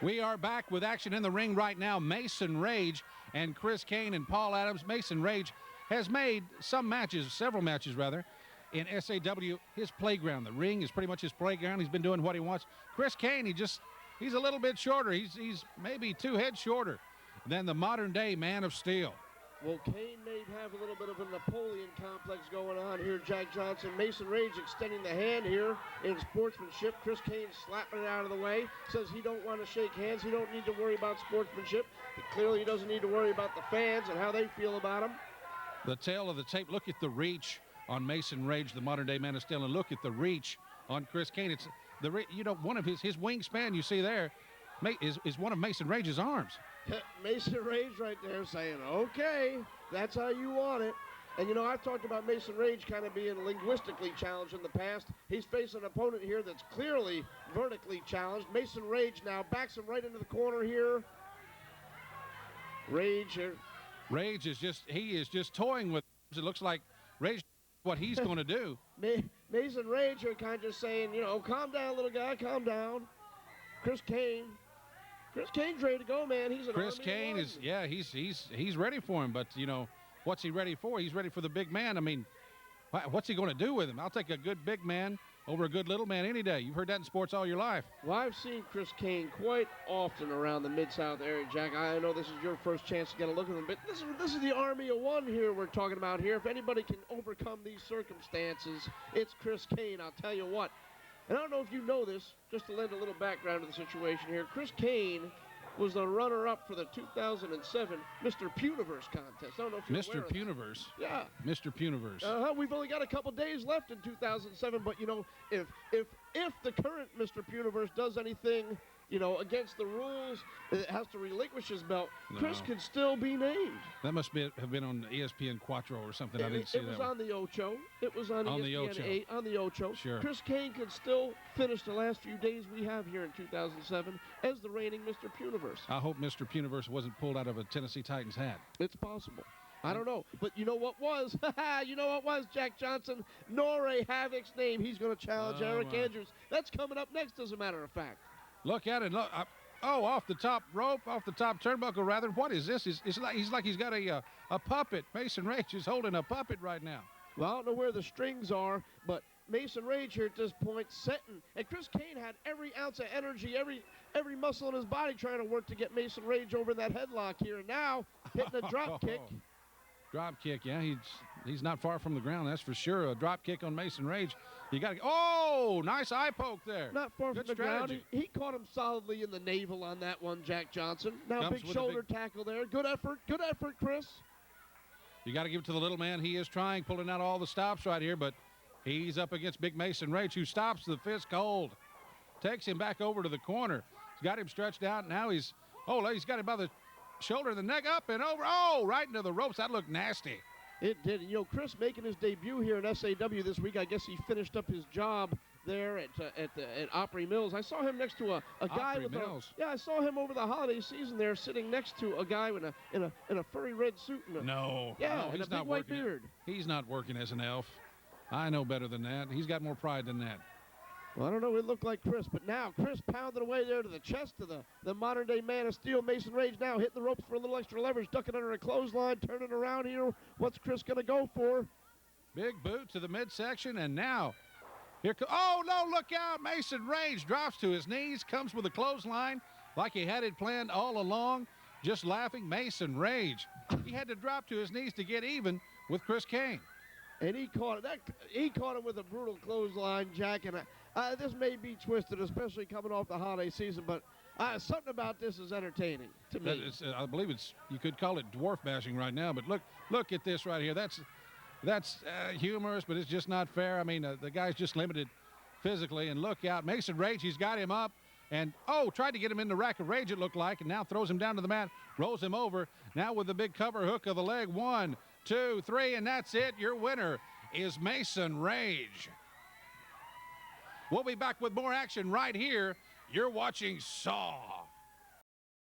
We are back with action in the ring right now. Mason Raige and Chris Kane and Paul Adams. Mason Raige has made several matches rather, in SAW his playground. The ring is pretty much his playground. He's been doing what he wants. Chris Kane, he's a little bit shorter. He's maybe 2 heads shorter than the modern day Man of Steel. Well, Kane may have a little bit of a Napoleon complex going on here, Jack Johnson. Mason Raige extending the hand here in sportsmanship. Chris Kane slapping it out of the way. Says he don't want to shake hands. He don't need to worry about sportsmanship. But clearly he doesn't need to worry about the fans and how they feel about him. The tail of the tape. Look at the reach on Mason Raige, the modern day Man of Steel, and look at the reach on Chris Kane. It's one of his wingspan you see there is one of Mason Raige's arms. Mason Raige right there saying, okay, that's how you want it. And, I've talked about Mason Raige kind of being linguistically challenged in the past. He's facing an opponent here that's clearly vertically challenged. Mason Raige now backs him right into the corner here. Raige is just toying with it. It looks like Raige what he's going to do. Mason Raige are kind of just saying, calm down, little guy, calm down. Chris Kane's ready to go, man. He's an Chris Kane he's ready for him, but what's he ready for? He's ready for the big man. I mean, what's he going to do with him? I'll take a good big man over a good little man any day. You've heard that in sports all your life. Well, I've seen Chris Kane quite often around the Mid-South area, Jack. I know this is your first chance to get a look at him, but this is the Army of One here we're talking about here. If anybody can overcome these circumstances, it's Chris Kane, I'll tell you what. And I don't know if you know this, just to lend a little background to the situation here. Chris Kane was the runner-up for the 2007 Mr. Puniverse contest. I don't know if you're aware of Puniverse. Yeah. Mr. Puniverse. We've only got a couple days left in 2007, but, if the current Mr. Puniverse does anything, against the rules, it has to relinquish his belt, Chris could still be named. That must have been on ESPN Quattro or something. I didn't see that. It was on the Ocho. It was on ESPN 8, on the Ocho. Sure. Chris Kane could still finish the last few days we have here in 2007 as the reigning Mr. Puniverse. I hope Mr. Puniverse wasn't pulled out of a Tennessee Titans hat. It's possible. I don't know. But you know what was? Jack Johnson? Noray Havoc's name. He's going to challenge Eric Andrews. That's coming up next, as a matter of fact. Look at it. Look. Off the top rope, off the top turnbuckle, rather. What is this? He's like he's got a puppet. Mason Raige is holding a puppet right now. Well, I don't know where the strings are, but Mason Raige here at this point setting. And Chris Kane had every ounce of energy, every muscle in his body trying to work to get Mason Raige over that headlock here. And now hitting a drop kick. Drop kick, yeah. He's not far from the ground, that's for sure. A drop kick on Mason Raige. You got to. Oh, nice eye poke there. Not far from the ground. He caught him solidly in the navel on that one, Jack Johnson. Now big shoulder tackle there. Good effort, Chris. You got to give it to the little man. He is trying, pulling out all the stops right here, but he's up against big Mason Raige, who stops the fist cold. Takes him back over to the corner. He's got him stretched out. Now he's got him by the shoulder, the neck, up and over. Oh, right into the ropes. That looked nasty. It did. And, Chris making his debut here in SAW this week. I guess he finished up his job there at Opry Mills. I saw him next to a guy with Mills. I saw him over the holiday season there, sitting next to a guy in a furry red suit and and a big white beard. He's not working as an elf. I know better than that. He's got more pride than that. Well, I don't know. It looked like Chris, but now Chris pounded away there to the chest of the modern-day Man of Steel. Mason Raige now hitting the ropes for a little extra leverage, ducking under a clothesline, turning around here. What's Chris going to go for? Big boot to the midsection, and now oh, no, look out. Mason Raige drops to his knees, comes with a clothesline like he had it planned all along. Just laughing. Mason Raige. He had to drop to his knees to get even with Chris Kane. And he caught him with a brutal clothesline, Jack. And this may be twisted, especially coming off the holiday season, but something about this is entertaining to me. I believe you could call it dwarf bashing right now. But look at this right here. That's humorous, but it's just not fair. I mean, the guy's just limited physically. And look out, Mason Raige. He's got him up. And, tried to get him in the rack of rage, it looked like, and now throws him down to the mat, rolls him over. Now with the big cover hook of the leg. 1, 2, 3, and that's it. Your winner is Mason Raige. We'll be back with more action right here. You're watching SAW.